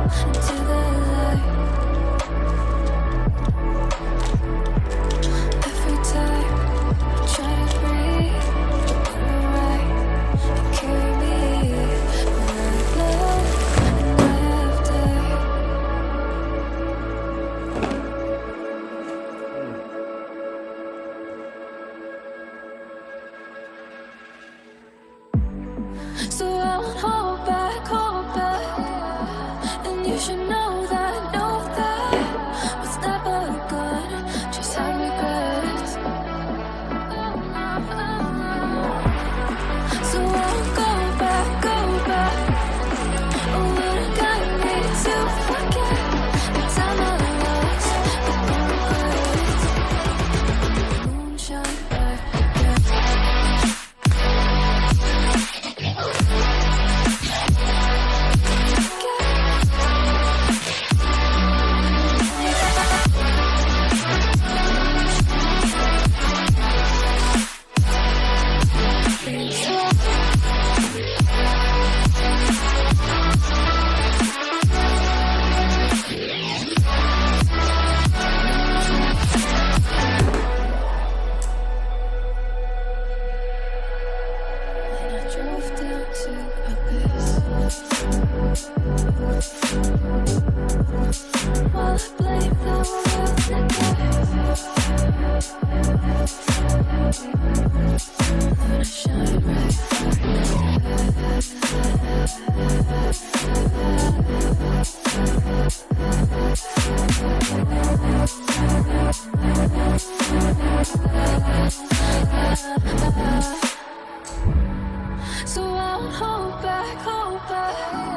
into the light. Every time I try to breathe, you're right, you carry me. When I love and I have died. So I'll hold back, and you should know that was never good. Just had regrets. So I'll go back. Oh, but I got need to forget the time I lost, the regrets. Moonshine back. Drove down to abyss. While I blame the world then I shine right So I'll hold back.